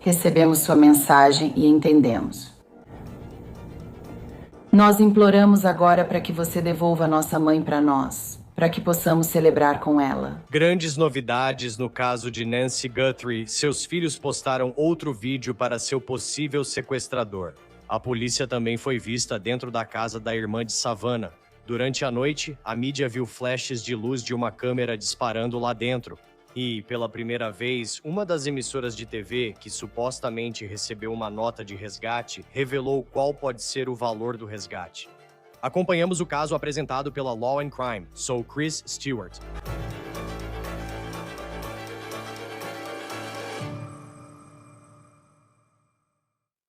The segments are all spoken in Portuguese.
Recebemos sua mensagem e entendemos. Nós imploramos agora para que você devolva nossa mãe para nós, para que possamos celebrar com ela. Grandes novidades no caso de Nancy Guthrie. Seus filhos postaram outro vídeo para seu possível sequestrador. A polícia também foi vista dentro da casa da irmã de Savannah. Durante a noite, a mídia viu flashes de luz de uma câmera disparando lá dentro. E, pela primeira vez, uma das emissoras de TV, que supostamente recebeu uma nota de resgate, revelou qual pode ser o valor do resgate. Acompanhamos o caso apresentado pela Law and Crime. Sou Chris Stewart.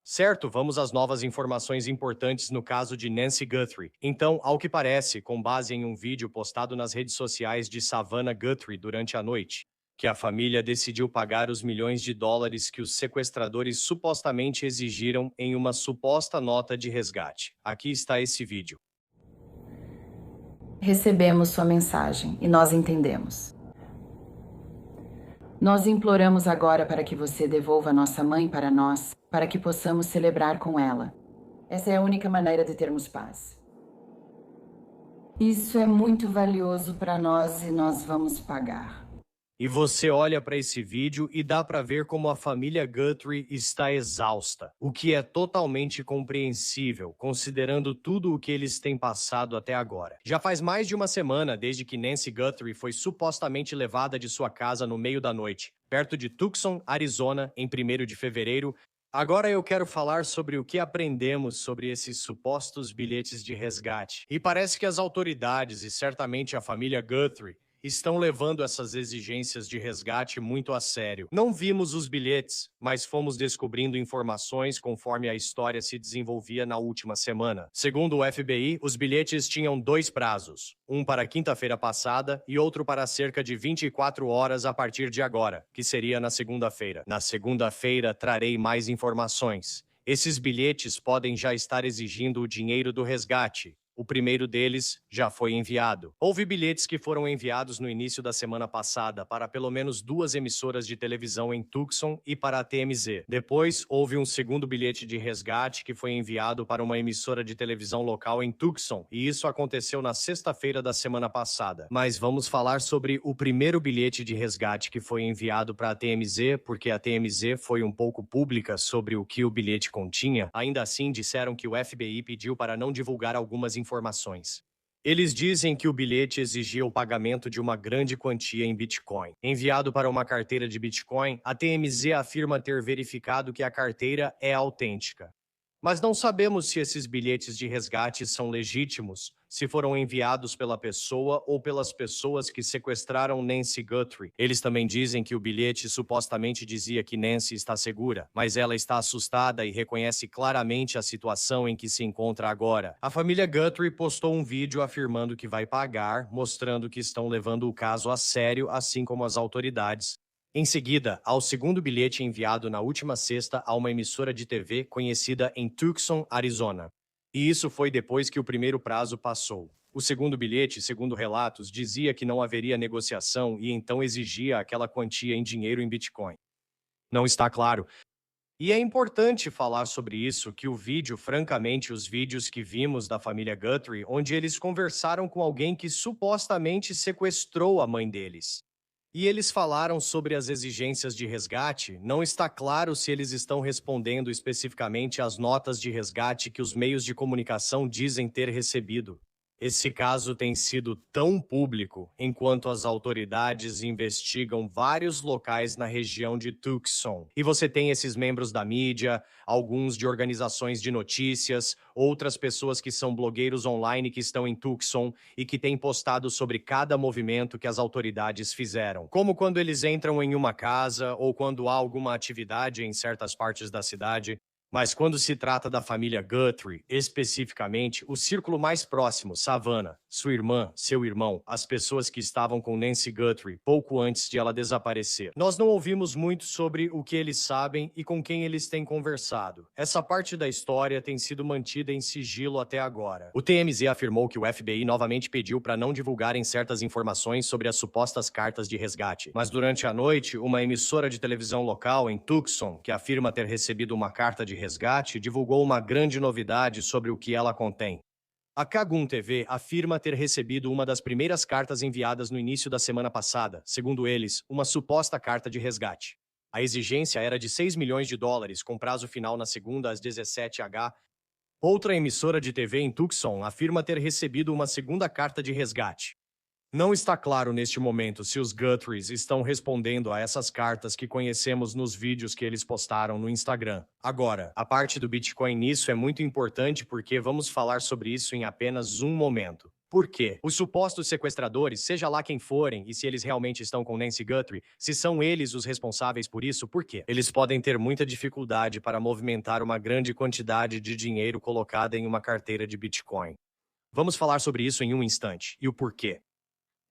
Certo, vamos às novas informações importantes no caso de Nancy Guthrie. Então, ao que parece, com base em um vídeo postado nas redes sociais de Savannah Guthrie durante a noite, que a família decidiu pagar os milhões de dólares que os sequestradores supostamente exigiram em uma suposta nota de resgate. Aqui está esse vídeo. Recebemos sua mensagem e nós entendemos. Nós imploramos agora para que você devolva nossa mãe para nós, para que possamos celebrar com ela. Essa é a única maneira de termos paz. Isso é muito valioso para nós e nós vamos pagar. E você olha para esse vídeo e dá para ver como a família Guthrie está exausta, o que é totalmente compreensível, considerando tudo o que eles têm passado até agora. Já faz mais de uma semana desde que Nancy Guthrie foi supostamente levada de sua casa no meio da noite, perto de Tucson, Arizona, em 1º de fevereiro. Agora eu quero falar sobre o que aprendemos sobre esses supostos bilhetes de resgate. E parece que as autoridades e certamente a família Guthrie estão levando essas exigências de resgate muito a sério. Não vimos os bilhetes, mas fomos descobrindo informações conforme a história se desenvolvia na última semana. Segundo o FBI, os bilhetes tinham 2 prazos, um para quinta-feira passada e outro para cerca de 24 horas a partir de agora, que seria na segunda-feira. Na segunda-feira trarei mais informações. Esses bilhetes podem já estar exigindo o dinheiro do resgate. O primeiro deles já foi enviado. Houve bilhetes que foram enviados no início da semana passada para pelo menos 2 emissoras de televisão em Tucson e para a TMZ. Depois, houve um segundo bilhete de resgate que foi enviado para uma emissora de televisão local em Tucson, e isso aconteceu na sexta-feira da semana passada. Mas vamos falar sobre o primeiro bilhete de resgate que foi enviado para a TMZ, porque a TMZ foi um pouco pública sobre o que o bilhete continha. Ainda assim, disseram que o FBI pediu para não divulgar algumas informações. Eles dizem que o bilhete exigia o pagamento de uma grande quantia em Bitcoin. Enviado para uma carteira de Bitcoin, a TMZ afirma ter verificado que a carteira é autêntica. Mas não sabemos se esses bilhetes de resgate são legítimos, se foram enviados pela pessoa ou pelas pessoas que sequestraram Nancy Guthrie. Eles também dizem que o bilhete supostamente dizia que Nancy está segura, mas ela está assustada e reconhece claramente a situação em que se encontra agora. A família Guthrie postou um vídeo afirmando que vai pagar, mostrando que estão levando o caso a sério, assim como as autoridades. Em seguida, há o segundo bilhete enviado na última sexta a uma emissora de TV conhecida em Tucson, Arizona. E isso foi depois que o primeiro prazo passou. O segundo bilhete, segundo relatos, dizia que não haveria negociação e então exigia aquela quantia em dinheiro em Bitcoin. Não está claro. E é importante falar sobre isso, que o vídeo, francamente, os vídeos que vimos da família Guthrie, onde eles conversaram com alguém que supostamente sequestrou a mãe deles. E eles falaram sobre as exigências de resgate. Não está claro se eles estão respondendo especificamente às notas de resgate que os meios de comunicação dizem ter recebido. Esse caso tem sido tão público, enquanto as autoridades investigam vários locais na região de Tucson. E você tem esses membros da mídia, alguns de organizações de notícias, outras pessoas que são blogueiros online que estão em Tucson e que têm postado sobre cada movimento que as autoridades fizeram. Como quando eles entram em uma casa ou quando há alguma atividade em certas partes da cidade. Mas quando se trata da família Guthrie, especificamente, o círculo mais próximo, Savannah, sua irmã, seu irmão, as pessoas que estavam com Nancy Guthrie pouco antes de ela desaparecer. Nós não ouvimos muito sobre o que eles sabem e com quem eles têm conversado. Essa parte da história tem sido mantida em sigilo até agora. O TMZ afirmou que o FBI novamente pediu para não divulgarem certas informações sobre as supostas cartas de resgate. Mas durante a noite, uma emissora de televisão local em Tucson, que afirma ter recebido uma carta de resgate, divulgou uma grande novidade sobre o que ela contém. A Kagun TV afirma ter recebido uma das primeiras cartas enviadas no início da semana passada, segundo eles, uma suposta carta de resgate. A exigência era de 6 milhões de dólares, com prazo final na segunda às 17h. Outra emissora de TV em Tucson afirma ter recebido uma segunda carta de resgate. Não está claro neste momento se os Guthries estão respondendo a essas cartas que conhecemos nos vídeos que eles postaram no Instagram. Agora, a parte do Bitcoin nisso é muito importante porque vamos falar sobre isso em apenas um momento. Por quê? Os supostos sequestradores, seja lá quem forem e se eles realmente estão com Nancy Guthrie, se são eles os responsáveis por isso, por quê? Eles podem ter muita dificuldade para movimentar uma grande quantidade de dinheiro colocada em uma carteira de Bitcoin. Vamos falar sobre isso em um instante. E o porquê?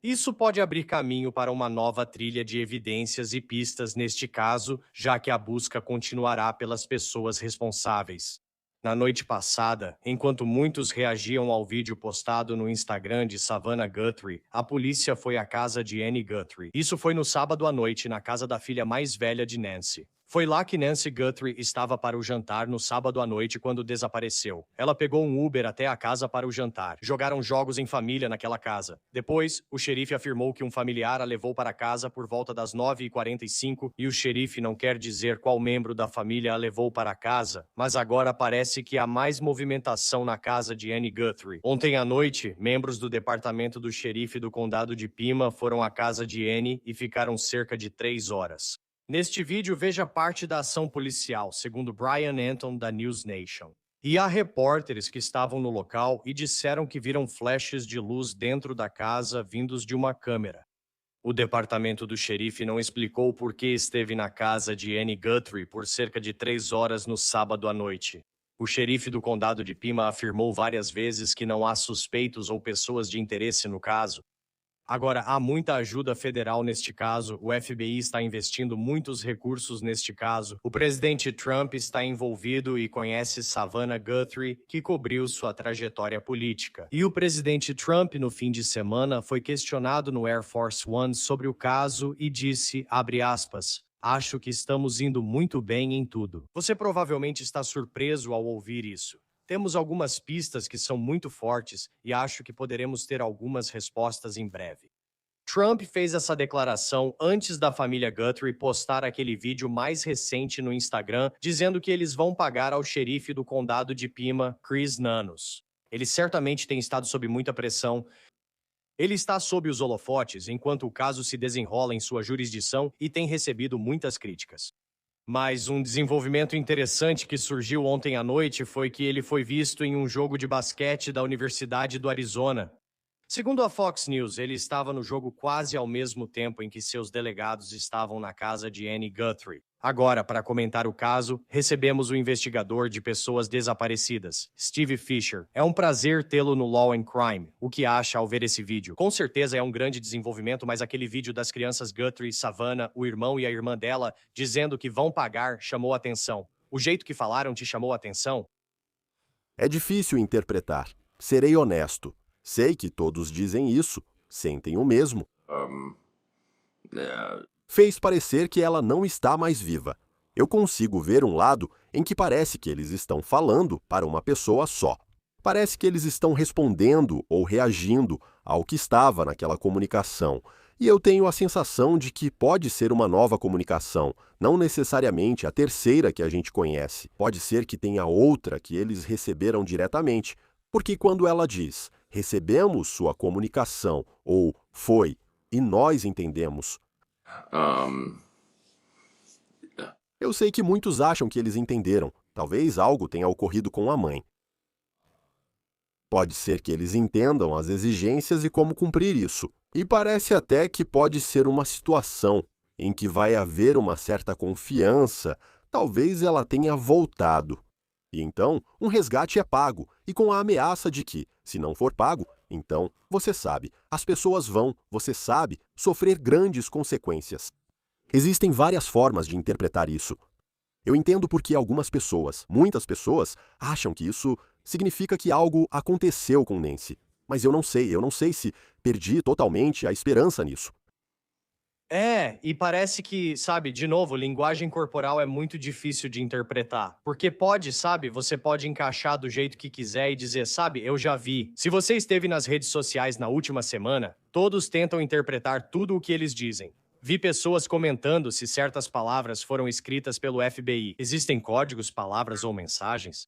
Isso pode abrir caminho para uma nova trilha de evidências e pistas neste caso, já que a busca continuará pelas pessoas responsáveis. Na noite passada, enquanto muitos reagiam ao vídeo postado no Instagram de Savannah Guthrie, a polícia foi à casa de Annie Guthrie. Isso foi no sábado à noite, na casa da filha mais velha de Nancy. Foi lá que Nancy Guthrie estava para o jantar no sábado à noite quando desapareceu. Ela pegou um Uber até a casa para o jantar. Jogaram jogos em família naquela casa. Depois, o xerife afirmou que um familiar a levou para casa por volta das 9h45 e o xerife não quer dizer qual membro da família a levou para casa, mas agora parece que há mais movimentação na casa de Annie Guthrie. Ontem à noite, membros do departamento do xerife do condado de Pima foram à casa de Annie e ficaram cerca de 3 horas. Neste vídeo, veja parte da ação policial, segundo Brian Anton, da News Nation. E há repórteres que estavam no local e disseram que viram flashes de luz dentro da casa vindos de uma câmera. O departamento do xerife não explicou por que esteve na casa de Annie Guthrie por cerca de 3 horas no sábado à noite. O xerife do condado de Pima afirmou várias vezes que não há suspeitos ou pessoas de interesse no caso. Agora, há muita ajuda federal neste caso, o FBI está investindo muitos recursos neste caso, o presidente Trump está envolvido e conhece Savannah Guthrie, que cobriu sua trajetória política. E o presidente Trump, no fim de semana, foi questionado no Air Force One sobre o caso e disse, abre aspas, acho que estamos indo muito bem em tudo. Você provavelmente está surpreso ao ouvir isso. Temos algumas pistas que são muito fortes e acho que poderemos ter algumas respostas em breve. Trump fez essa declaração antes da família Guthrie postar aquele vídeo mais recente no Instagram, dizendo que eles vão pagar ao xerife do condado de Pima, Chris Nanos. Ele certamente tem estado sob muita pressão. Ele está sob os holofotes enquanto o caso se desenrola em sua jurisdição e tem recebido muitas críticas. Mas um desenvolvimento interessante que surgiu ontem à noite foi que ele foi visto em um jogo de basquete da Universidade do Arizona. Segundo a Fox News, ele estava no jogo quase ao mesmo tempo em que seus delegados estavam na casa de Annie Guthrie. Agora, para comentar o caso, recebemos o investigador de pessoas desaparecidas, Steve Fisher. É um prazer tê-lo no Law and Crime. O que acha ao ver esse vídeo? Com certeza é um grande desenvolvimento, mas aquele vídeo das crianças Guthrie, Savannah, o irmão e a irmã dela, dizendo que vão pagar, chamou a atenção. O jeito que falaram te chamou a atenção? É difícil interpretar. Serei honesto. Sei que todos dizem isso, sentem o mesmo. Fez parecer que ela não está mais viva. Eu consigo ver um lado em que parece que eles estão falando para uma pessoa só. Parece que eles estão respondendo ou reagindo ao que estava naquela comunicação. E eu tenho a sensação de que pode ser uma nova comunicação, não necessariamente a terceira que a gente conhece. Pode ser que tenha outra que eles receberam diretamente, porque quando ela diz, recebemos sua comunicação, ou foi, e nós entendemos. Eu sei que muitos acham que eles entenderam. Talvez algo tenha ocorrido com a mãe. Pode ser que eles entendam as exigências e como cumprir isso. E parece até que pode ser uma situação em que vai haver uma certa confiança. Talvez ela tenha voltado. E então, um resgate é pago, e com a ameaça de que, se não for pago, então, você sabe, as pessoas vão, você sabe, sofrer grandes consequências. Existem várias formas de interpretar isso. Eu entendo porque algumas pessoas, muitas pessoas, acham que isso significa que algo aconteceu com Nancy. Mas eu não sei se perdi totalmente a esperança nisso. E parece que, sabe, de novo, linguagem corporal é muito difícil de interpretar. Porque você pode encaixar do jeito que quiser e dizer, sabe, eu já vi. Se você esteve nas redes sociais na última semana, todos tentam interpretar tudo o que eles dizem. Vi pessoas comentando se certas palavras foram escritas pelo FBI. Existem códigos, palavras ou mensagens?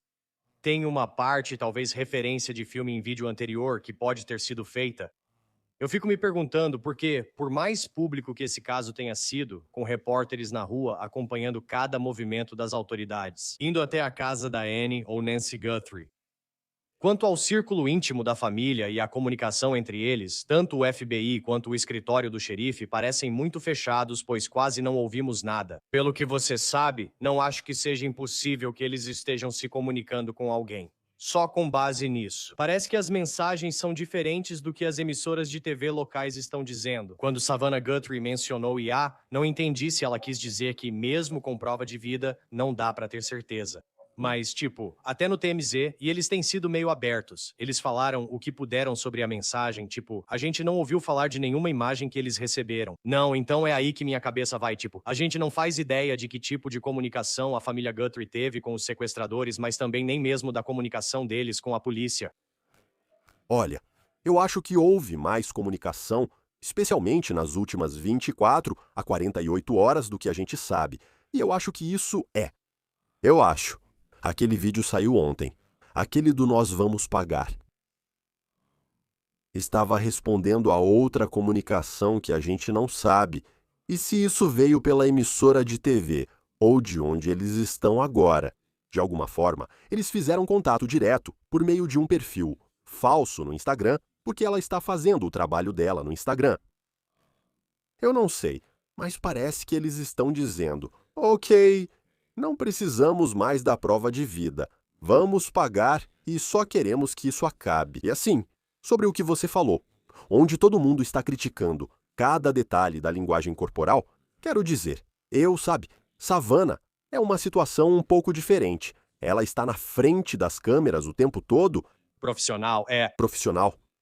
Tem uma parte, talvez referência de filme em vídeo anterior que pode ter sido feita? Eu fico me perguntando porque, por mais público que esse caso tenha sido, com repórteres na rua acompanhando cada movimento das autoridades, indo até a casa da Annie ou Nancy Guthrie, quanto ao círculo íntimo da família e a comunicação entre eles, tanto o FBI quanto o escritório do xerife parecem muito fechados, pois quase não ouvimos nada. Pelo que você sabe, não acho que seja impossível que eles estejam se comunicando com alguém. Só com base nisso. Parece que as mensagens são diferentes do que as emissoras de TV locais estão dizendo. Quando Savannah Guthrie mencionou IA, não entendi se ela quis dizer que, mesmo com prova de vida, não dá pra ter certeza. Mas, tipo, até no TMZ, e eles têm sido meio abertos. Eles falaram o que puderam sobre a mensagem, tipo, a gente não ouviu falar de nenhuma imagem que eles receberam. Não, então é aí que minha cabeça vai, tipo, a gente não faz ideia de que tipo de comunicação a família Guthrie teve com os sequestradores, mas também nem mesmo da comunicação deles com a polícia. Olha, eu acho que houve mais comunicação, especialmente nas últimas 24 a 48 horas do que a gente sabe. E eu acho que isso é. Eu acho. Aquele vídeo saiu ontem. Aquele do Nós Vamos Pagar. Estava respondendo a outra comunicação que a gente não sabe. E se isso veio pela emissora de TV, ou de onde eles estão agora? De alguma forma, eles fizeram contato direto por meio de um perfil falso no Instagram, porque ela está fazendo o trabalho dela no Instagram. Eu não sei, mas parece que eles estão dizendo, ok, não precisamos mais da prova de vida. Vamos pagar e só queremos que isso acabe. E assim, sobre o que você falou, onde todo mundo está criticando cada detalhe da linguagem corporal, quero dizer, Savannah é uma situação um pouco diferente. Ela está na frente das câmeras o tempo todo. Profissional.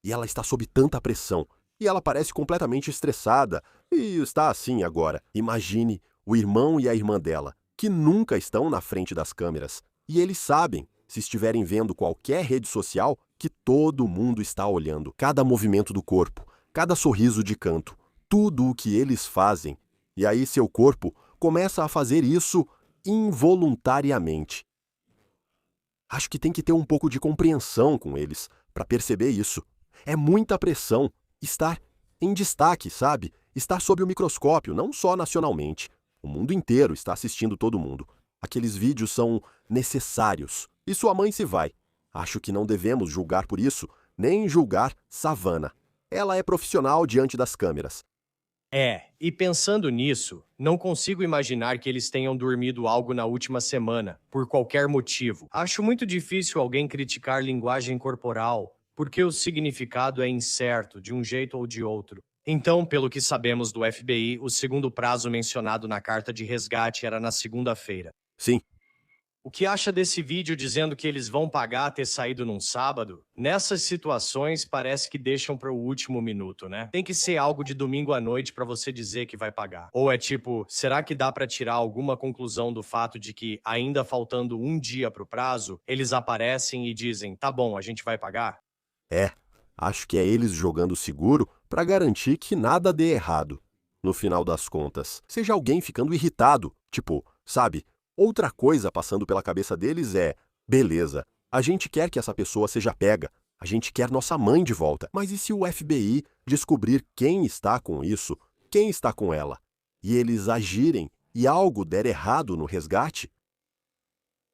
E ela está sob tanta pressão. E ela parece completamente estressada. E está assim agora. Imagine o irmão e a irmã dela, que nunca estão na frente das câmeras. E eles sabem, se estiverem vendo qualquer rede social, que todo mundo está olhando. Cada movimento do corpo, cada sorriso de canto, tudo o que eles fazem. E aí seu corpo começa a fazer isso involuntariamente. Acho que tem que ter um pouco de compreensão com eles para perceber isso. É muita pressão estar em destaque, sabe? Estar sob o microscópio, não só nacionalmente. O mundo inteiro está assistindo todo mundo. Aqueles vídeos são necessários. E sua mãe se vai. Acho que não devemos julgar por isso, nem julgar Savannah. Ela é profissional diante das câmeras. E pensando nisso, não consigo imaginar que eles tenham dormido algo na última semana, por qualquer motivo. Acho muito difícil alguém criticar linguagem corporal, porque o significado é incerto de um jeito ou de outro. Então, pelo que sabemos do FBI, o segundo prazo mencionado na carta de resgate era na segunda-feira. Sim. O que acha desse vídeo dizendo que eles vão pagar ter saído num sábado? Nessas situações, parece que deixam para o último minuto, né? Tem que ser algo de domingo à noite para você dizer que vai pagar. Ou é tipo, será que dá para tirar alguma conclusão do fato de que, ainda faltando um dia pro prazo, eles aparecem e dizem, tá bom, a gente vai pagar? Acho que é eles jogando seguro para garantir que nada dê errado. No final das contas, seja alguém ficando irritado, tipo, sabe? Outra coisa passando pela cabeça deles é, beleza, a gente quer que essa pessoa seja pega, a gente quer nossa mãe de volta. Mas e se o FBI descobrir quem está com isso, quem está com ela, e eles agirem e algo der errado no resgate?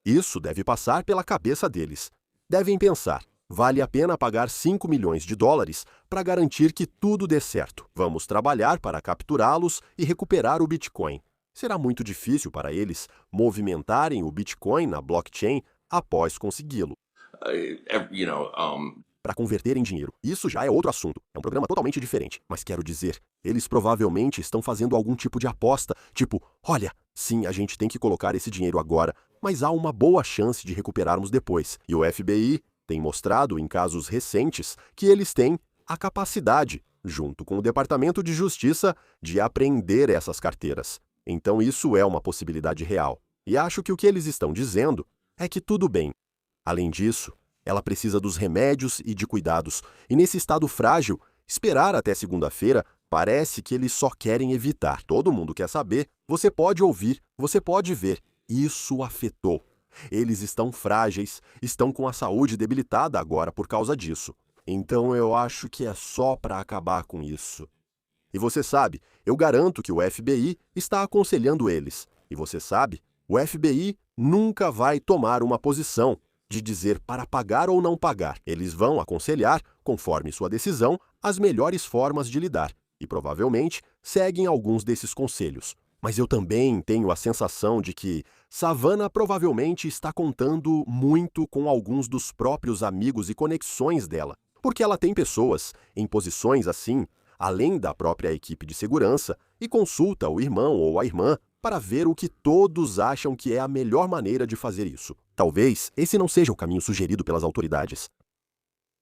Isso deve passar pela cabeça deles. Devem pensar, vale a pena pagar 5 milhões de dólares para garantir que tudo dê certo. Vamos trabalhar para capturá-los e recuperar o Bitcoin. Será muito difícil para eles movimentarem o Bitcoin na blockchain após consegui-lo. You know, Para converter em dinheiro. Isso já é outro assunto. É um programa totalmente diferente. Mas quero dizer, eles provavelmente estão fazendo algum tipo de aposta, tipo, olha, sim, a gente tem que colocar esse dinheiro agora, mas há uma boa chance de recuperarmos depois. E o FBI tem mostrado em casos recentes que eles têm a capacidade, junto com o Departamento de Justiça, de apreender essas carteiras. Então isso é uma possibilidade real. E acho que o que eles estão dizendo é que tudo bem. Além disso, ela precisa dos remédios e de cuidados. E nesse estado frágil, esperar até segunda-feira parece que eles só querem evitar. Todo mundo quer saber, você pode ouvir, você pode ver. Isso afetou. Eles estão frágeis, estão com a saúde debilitada agora por causa disso. Então eu acho que é só para acabar com isso. E você sabe, eu garanto que o FBI está aconselhando eles. E você sabe, o FBI nunca vai tomar uma posição de dizer para pagar ou não pagar. Eles vão aconselhar, conforme sua decisão, as melhores formas de lidar. E provavelmente seguem alguns desses conselhos. Mas eu também tenho a sensação de que Savannah provavelmente está contando muito com alguns dos próprios amigos e conexões dela. Porque ela tem pessoas em posições assim, além da própria equipe de segurança, e consulta o irmão ou a irmã para ver o que todos acham que é a melhor maneira de fazer isso. Talvez esse não seja o caminho sugerido pelas autoridades.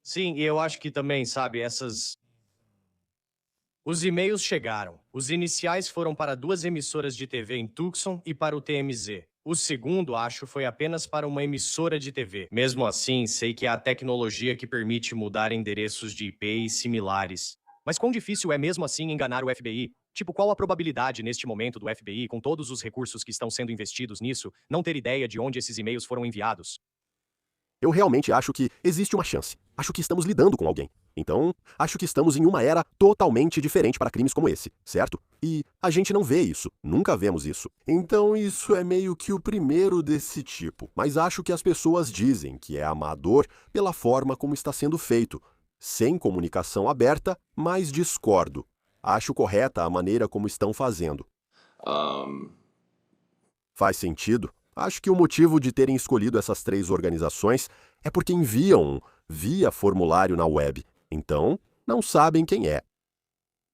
Sim, e eu acho que também, sabe, Os e-mails chegaram. Os iniciais foram para 2 emissoras de TV em Tucson e para o TMZ. O segundo, acho, foi apenas para uma emissora de TV. Mesmo assim, sei que há tecnologia que permite mudar endereços de IP similares. Mas quão difícil é mesmo assim enganar o FBI? Tipo, qual a probabilidade neste momento do FBI, com todos os recursos que estão sendo investidos nisso, não ter ideia de onde esses e-mails foram enviados? Eu realmente acho que existe uma chance. Acho que estamos lidando com alguém. Então, acho que estamos em uma era totalmente diferente para crimes como esse, certo? E a gente não vê isso, nunca vemos isso. Então, isso é meio que o primeiro desse tipo. Mas acho que as pessoas dizem que é amador pela forma como está sendo feito. Sem comunicação aberta, mas discordo. Acho correta a maneira como estão fazendo. Faz sentido? Acho que o motivo de terem escolhido essas 3 organizações é porque enviam via formulário na web. Então, não sabem quem é.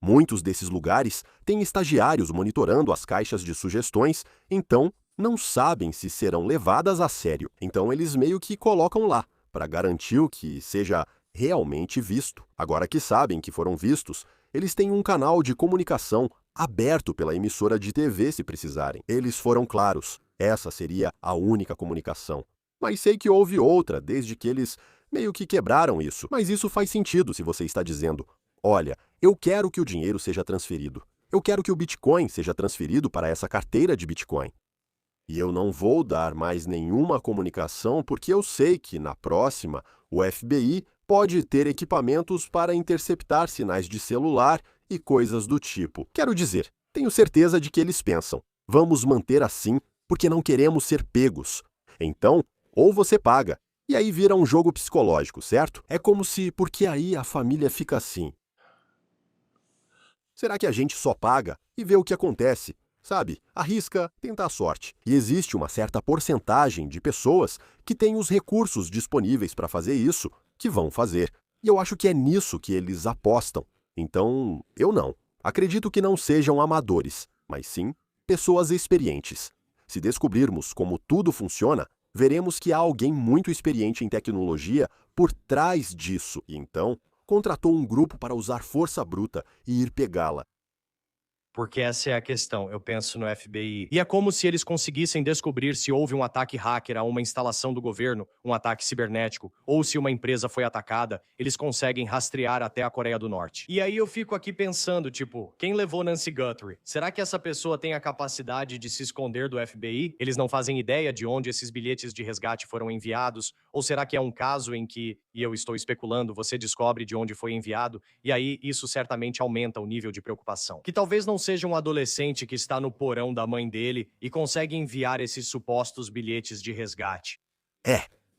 Muitos desses lugares têm estagiários monitorando as caixas de sugestões, então não sabem se serão levadas a sério. Então eles meio que colocam lá, para garantir o que seja realmente visto. Agora que sabem que foram vistos, eles têm um canal de comunicação aberto pela emissora de TV se precisarem. Eles foram claros, essa seria a única comunicação. Mas sei que houve outra, desde que eles meio que quebraram isso. Mas isso faz sentido se você está dizendo, olha, eu quero que o dinheiro seja transferido. Eu quero que o Bitcoin seja transferido para essa carteira de Bitcoin. E eu não vou dar mais nenhuma comunicação porque eu sei que, na próxima, o FBI pode ter equipamentos para interceptar sinais de celular e coisas do tipo. Quero dizer, tenho certeza de que eles pensam, vamos manter assim porque não queremos ser pegos. Então, ou você paga, e aí vira um jogo psicológico, certo? É como se, porque aí a família fica assim. Será que a gente só paga e vê o que acontece? Sabe, arrisca, tenta a sorte. E existe uma certa porcentagem de pessoas que têm os recursos disponíveis para fazer isso, que vão fazer. E eu acho que é nisso que eles apostam. Então, eu não. Acredito que não sejam amadores, mas sim pessoas experientes. Se descobrirmos como tudo funciona, veremos que há alguém muito experiente em tecnologia por trás disso. E então, contratou um grupo para usar força bruta e ir pegá-la. Porque essa é a questão, eu penso no FBI. E é como se eles conseguissem descobrir se houve um ataque hacker a uma instalação do governo, um ataque cibernético, ou se uma empresa foi atacada, eles conseguem rastrear até a Coreia do Norte. E aí eu fico aqui pensando, tipo, quem levou Nancy Guthrie? Será que essa pessoa tem a capacidade de se esconder do FBI? Eles não fazem ideia de onde esses bilhetes de resgate foram enviados? Ou será que é um caso em que, e eu estou especulando, você descobre de onde foi enviado, e aí isso certamente aumenta o nível de preocupação? Que talvez não seja um adolescente que está no porão da mãe dele e consegue enviar esses supostos bilhetes de resgate.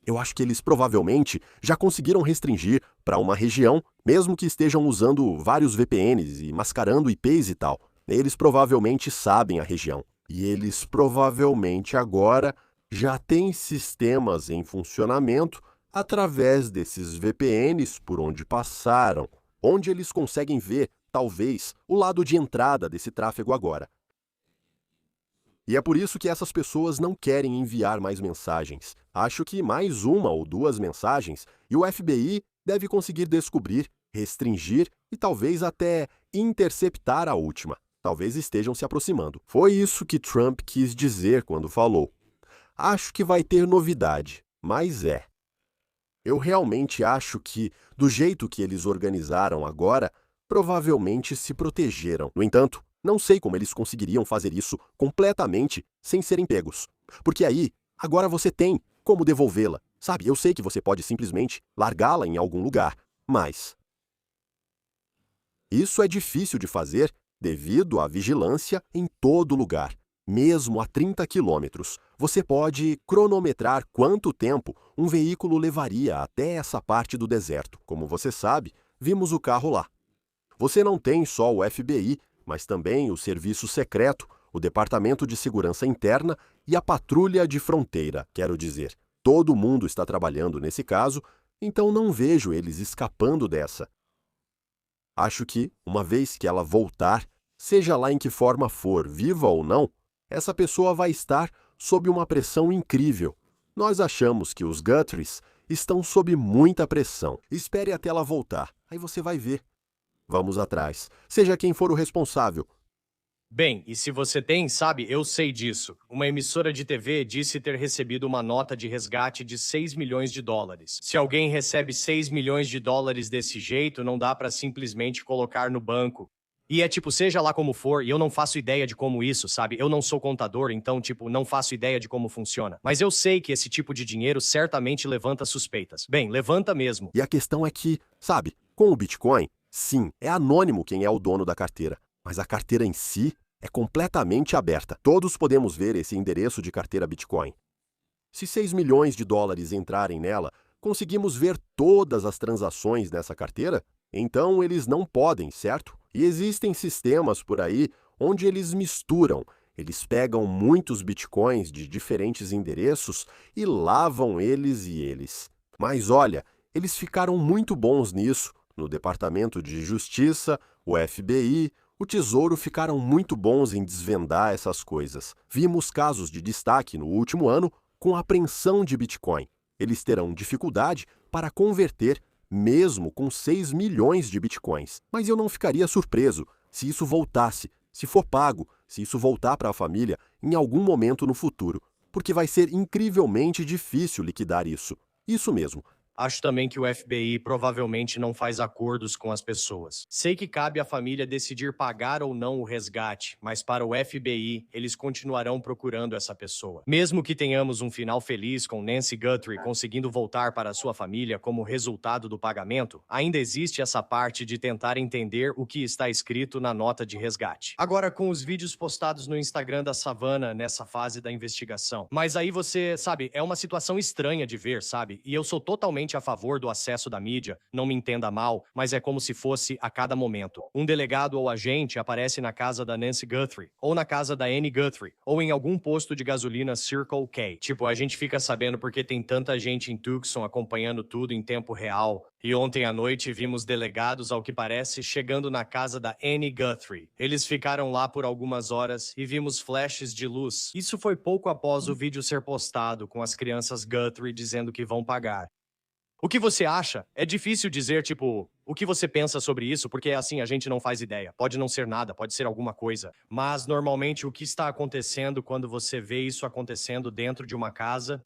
Eu acho que eles provavelmente já conseguiram restringir para uma região, mesmo que estejam usando vários VPNs e mascarando IPs e tal. Eles provavelmente sabem a região. E eles provavelmente agora já tem sistemas em funcionamento através desses VPNs por onde passaram, onde eles conseguem ver, talvez, o lado de entrada desse tráfego agora. E é por isso que essas pessoas não querem enviar mais mensagens. Acho que mais uma ou duas mensagens e o FBI deve conseguir descobrir, restringir e talvez até interceptar a última. Talvez estejam se aproximando. Foi isso que Trump quis dizer quando falou. Acho que vai ter novidade, mas eu realmente acho que, do jeito que eles organizaram agora, provavelmente se protegeram. No entanto, não sei como eles conseguiriam fazer isso completamente sem serem pegos. Porque aí, agora você tem como devolvê-la. Sabe, eu sei que você pode simplesmente largá-la em algum lugar, mas isso é difícil de fazer devido à vigilância em todo lugar. Mesmo a 30 quilômetros, você pode cronometrar quanto tempo um veículo levaria até essa parte do deserto. Como você sabe, vimos o carro lá. Você não tem só o FBI, mas também o Serviço Secreto, o Departamento de Segurança Interna e a Patrulha de Fronteira. Quero dizer, todo mundo está trabalhando nesse caso, então não vejo eles escapando dessa. Acho que, uma vez que ela voltar, seja lá em que forma for, viva ou não, essa pessoa vai estar sob uma pressão incrível. Nós achamos que os Guthries estão sob muita pressão. Espere até ela voltar, aí você vai ver. Vamos atrás, seja quem for o responsável. Bem, e se você tem, sabe, eu sei disso. Uma emissora de TV disse ter recebido uma nota de resgate de 6 milhões de dólares. Se alguém recebe 6 milhões de dólares desse jeito, não dá pra simplesmente colocar no banco. E é tipo, seja lá como for, e eu não faço ideia de como isso, sabe? Eu não sou contador, então, tipo, não faço ideia de como funciona. Mas eu sei que esse tipo de dinheiro certamente levanta suspeitas. Bem, levanta mesmo. E a questão é que, sabe, com o Bitcoin, sim, é anônimo quem é o dono da carteira, mas a carteira em si é completamente aberta. Todos podemos ver esse endereço de carteira Bitcoin. Se 6 milhões de dólares entrarem nela, conseguimos ver todas as transações nessa carteira? Então eles não podem, certo? E existem sistemas por aí onde eles misturam. Eles pegam muitos bitcoins de diferentes endereços e lavam eles e eles. Mas olha, eles ficaram muito bons nisso. No Departamento de Justiça, o FBI, o Tesouro ficaram muito bons em desvendar essas coisas. Vimos casos de destaque no último ano com apreensão de Bitcoin. Eles terão dificuldade para converter mesmo com 6 milhões de bitcoins. Mas eu não ficaria surpreso se isso voltasse, se for pago, se isso voltar para a família em algum momento no futuro, porque vai ser incrivelmente difícil liquidar isso. Isso mesmo. Acho também que o FBI provavelmente não faz acordos com as pessoas. Sei que cabe à família decidir pagar ou não o resgate, mas para o FBI, eles continuarão procurando essa pessoa. Mesmo que tenhamos um final feliz com Nancy Guthrie conseguindo voltar para sua família como resultado do pagamento, ainda existe essa parte de tentar entender o que está escrito na nota de resgate. Agora, com os vídeos postados no Instagram da Savannah nessa fase da investigação. Mas aí você, sabe, é uma situação estranha de ver, sabe? E eu sou totalmente a favor do acesso da mídia, não me entenda mal, mas é como se fosse a cada momento. Um delegado ou agente aparece na casa da Nancy Guthrie, ou na casa da Annie Guthrie, ou em algum posto de gasolina Circle K. Tipo, a gente fica sabendo porque tem tanta gente em Tucson acompanhando tudo em tempo real. E ontem à noite vimos delegados, ao que parece, chegando na casa da Annie Guthrie. Eles ficaram lá por algumas horas e vimos flashes de luz. Isso foi pouco após o vídeo ser postado, com as crianças Guthrie dizendo que vão pagar. O que você acha? É difícil dizer, tipo, o que você pensa sobre isso, porque assim a gente não faz ideia. Pode não ser nada, pode ser alguma coisa. Mas, normalmente, o que está acontecendo quando você vê isso acontecendo dentro de uma casa?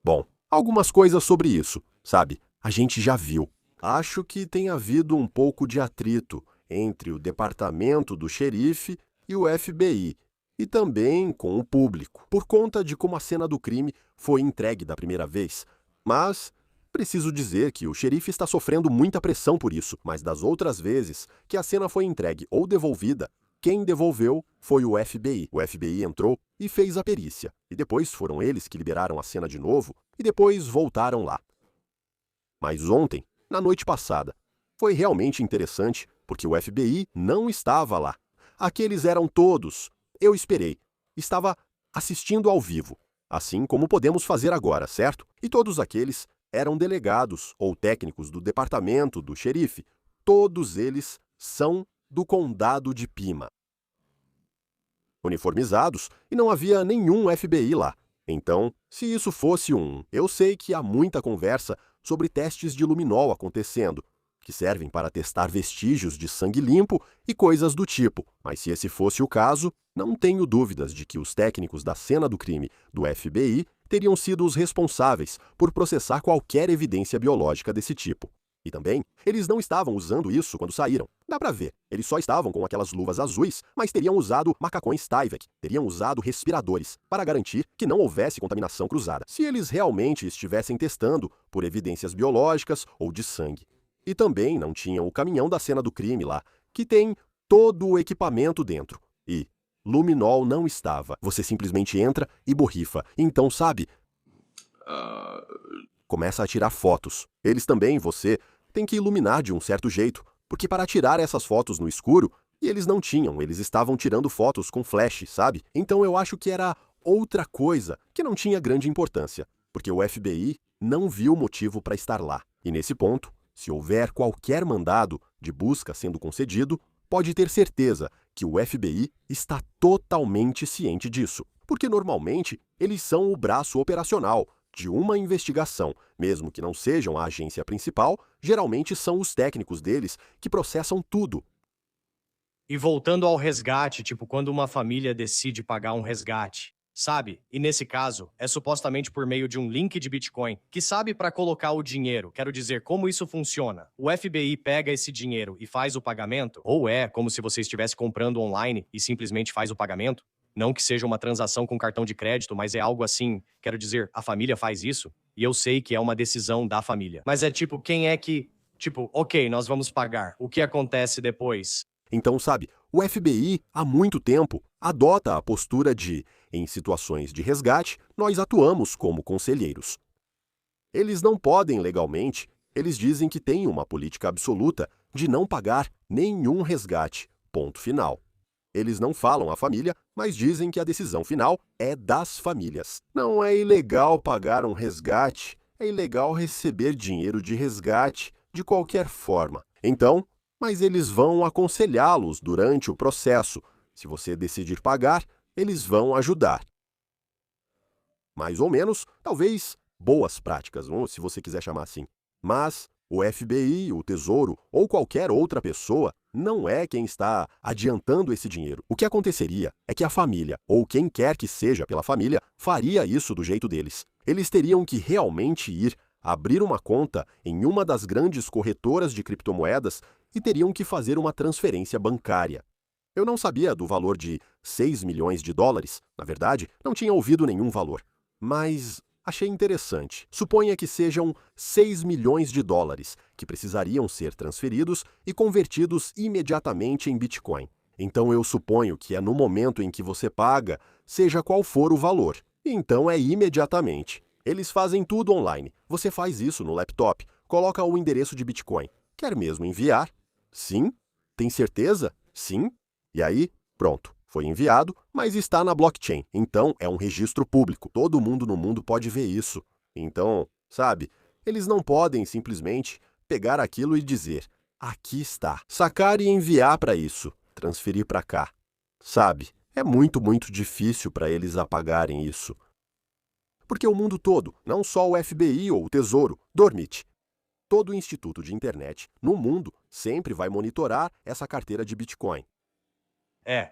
Bom, algumas coisas sobre isso, sabe? A gente já viu. Acho que tem havido um pouco de atrito entre o departamento do xerife e o FBI, e também com o público, por conta de como a cena do crime foi entregue da primeira vez. Mas preciso dizer que o xerife está sofrendo muita pressão por isso, mas das outras vezes que a cena foi entregue ou devolvida, quem devolveu foi o FBI. O FBI entrou e fez a perícia, e depois foram eles que liberaram a cena de novo e depois voltaram lá. Mas ontem, na noite passada, foi realmente interessante porque o FBI não estava lá. Aqueles eram todos. Eu esperei. Estava assistindo ao vivo. assim como podemos fazer agora, certo? E todos aqueles eram delegados ou técnicos do departamento do xerife. Todos eles são do condado de Pima. Uniformizados, e não havia nenhum FBI lá. Então, se isso fosse eu sei que há muita conversa sobre testes de luminol acontecendo, que servem para testar vestígios de sangue limpo e coisas do tipo. Mas se esse fosse o caso, não tenho dúvidas de que os técnicos da cena do crime do FBI teriam sido os responsáveis por processar qualquer evidência biológica desse tipo. E também, eles não estavam usando isso quando saíram. Dá pra ver, eles só estavam com aquelas luvas azuis, mas teriam usado macacões Tyvek, teriam usado respiradores, para garantir que não houvesse contaminação cruzada, se eles realmente estivessem testando por evidências biológicas ou de sangue. E também não tinham o caminhão da cena do crime lá, que tem todo o equipamento dentro. E luminol não estava. Você simplesmente entra e borrifa. Então, sabe, começa a tirar fotos. Eles também, você, tem que iluminar de um certo jeito, porque para tirar essas fotos no escuro, e eles não tinham, eles estavam tirando fotos com flash, sabe? Então eu acho que era outra coisa que não tinha grande importância, porque o FBI não viu motivo para estar lá. E nesse ponto, se houver qualquer mandado de busca sendo concedido, pode ter certeza que o FBI está totalmente ciente disso, porque normalmente eles são o braço operacional de uma investigação, mesmo que não sejam a agência principal, geralmente são os técnicos deles que processam tudo. E voltando ao resgate, tipo, quando uma família decide pagar um resgate, sabe? E nesse caso, é supostamente por meio de um link de Bitcoin, que sabe para colocar o dinheiro. Quero dizer, como isso funciona? O FBI pega esse dinheiro e faz o pagamento? Ou é como se você estivesse comprando online e simplesmente faz o pagamento? Não que seja uma transação com cartão de crédito, mas é algo assim. Quero dizer, a família faz isso? E eu sei que é uma decisão da família. Mas é tipo, quem é que... Tipo, ok, nós vamos pagar. O que acontece depois? Então, sabe, o FBI, há muito tempo, adota a postura de, em situações de resgate, nós atuamos como conselheiros. Eles não podem legalmente, eles dizem que têm uma política absoluta de não pagar nenhum resgate. Ponto final. Eles não falam à família, mas dizem que a decisão final é das famílias. Não é ilegal pagar um resgate, é ilegal receber dinheiro de resgate de qualquer forma. Então, mas eles vão aconselhá-los durante o processo. Se você decidir pagar, eles vão ajudar. Mais ou menos, talvez, boas práticas, se você quiser chamar assim. Mas o FBI, o Tesouro ou qualquer outra pessoa não é quem está adiantando esse dinheiro. O que aconteceria é que a família, ou quem quer que seja pela família, faria isso do jeito deles. Eles teriam que realmente ir abrir uma conta em uma das grandes corretoras de criptomoedas e teriam que fazer uma transferência bancária. Eu não sabia do valor de 6 milhões de dólares. Na verdade, não tinha ouvido nenhum valor. Mas achei interessante. Suponha que sejam 6 milhões de dólares, que precisariam ser transferidos e convertidos imediatamente em Bitcoin. Então eu suponho que é no momento em que você paga, seja qual for o valor. Então é imediatamente. Eles fazem tudo online. Você faz isso no laptop, coloca o endereço de Bitcoin. Quer mesmo enviar? Sim. Tem certeza? Sim. E aí, pronto. Foi enviado, mas está na blockchain. Então, é um registro público. Todo mundo no mundo pode ver isso. Então, sabe, eles não podem simplesmente pegar aquilo e dizer, aqui está. Sacar e enviar para isso. Transferir para cá. Sabe, é muito difícil para eles apagarem isso. Porque o mundo todo, não só o FBI ou o Tesouro, Dormit, todo instituto de internet no mundo sempre vai monitorar essa carteira de Bitcoin.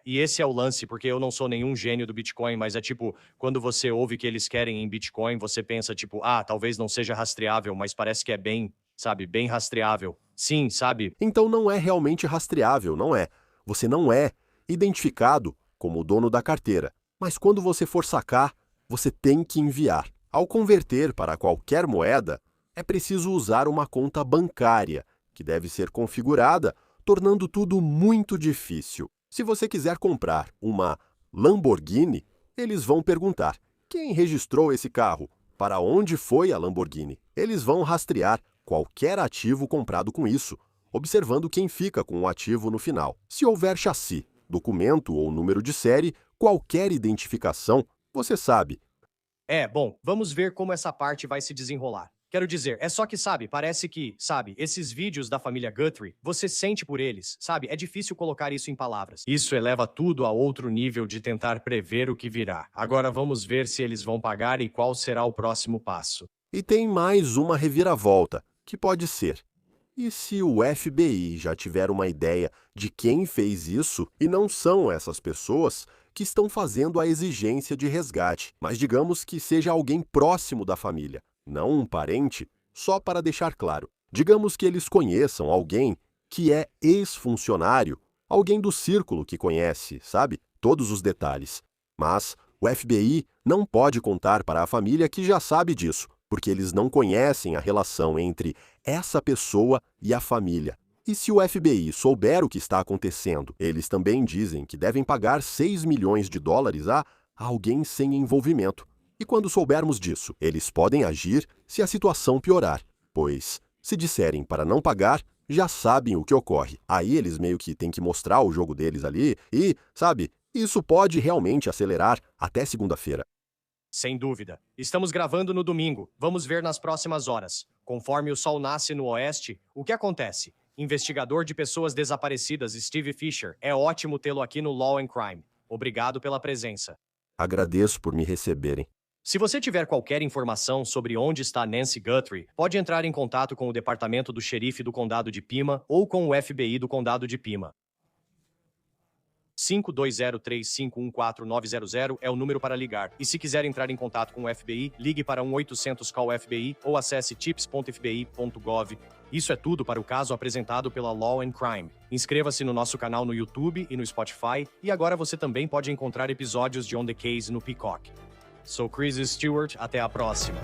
E esse é o lance, porque eu não sou nenhum gênio do Bitcoin, mas é tipo, quando você ouve que eles querem em Bitcoin, você pensa tipo, talvez não seja rastreável, mas parece que é bem, sabe, bem rastreável. Sim, sabe? Então não é realmente rastreável, não é? Você não é identificado como o dono da carteira. Mas quando você for sacar, você tem que enviar. Ao converter para qualquer moeda, é preciso usar uma conta bancária, que deve ser configurada, tornando tudo muito difícil. Se você quiser comprar uma Lamborghini, eles vão perguntar, quem registrou esse carro? Para onde foi a Lamborghini? Eles vão rastrear qualquer ativo comprado com isso, observando quem fica com o ativo no final. Se houver chassi, documento ou número de série, qualquer identificação, você sabe, Bom, vamos ver como essa parte vai se desenrolar. Quero dizer, é só que, parece que, esses vídeos da família Guthrie, você sente por eles, é difícil colocar isso em palavras. Isso eleva tudo a outro nível de tentar prever o que virá. Agora vamos ver se eles vão pagar e qual será o próximo passo. E tem mais uma reviravolta, que pode ser: e se o FBI já tiver uma ideia de quem fez isso e não são essas pessoas que estão fazendo a exigência de resgate, mas digamos que seja alguém próximo da família, não um parente, só para deixar claro. Digamos que eles conheçam alguém que é ex-funcionário, alguém do círculo que conhece, todos os detalhes. Mas o FBI não pode contar para a família que já sabe disso, porque eles não conhecem a relação entre essa pessoa e a família. E se o FBI souber o que está acontecendo, eles também dizem que devem pagar 6 milhões de dólares a alguém sem envolvimento. E quando soubermos disso, eles podem agir se a situação piorar, pois, se disserem para não pagar, já sabem o que ocorre. Aí eles meio que têm que mostrar o jogo deles ali e, isso pode realmente acelerar até segunda-feira. Sem dúvida. Estamos gravando no domingo. Vamos ver nas próximas horas. Conforme o sol nasce no oeste, o que acontece? Investigador de pessoas desaparecidas Steve Fisher, é ótimo tê-lo aqui no Law and Crime. Obrigado pela presença. Agradeço por me receberem. Se você tiver qualquer informação sobre onde está Nancy Guthrie, pode entrar em contato com o departamento do xerife do condado de Pima ou com o FBI do condado de Pima. 5203514900 é o número para ligar. E se quiser entrar em contato com o FBI, ligue para 1-800-CALL-FBI ou acesse tips.fbi.gov. Isso é tudo para o caso apresentado pela Law and Crime. Inscreva-se no nosso canal no YouTube e no Spotify, e agora você também pode encontrar episódios de On the Case no Peacock. Sou Chris Stewart, até a próxima.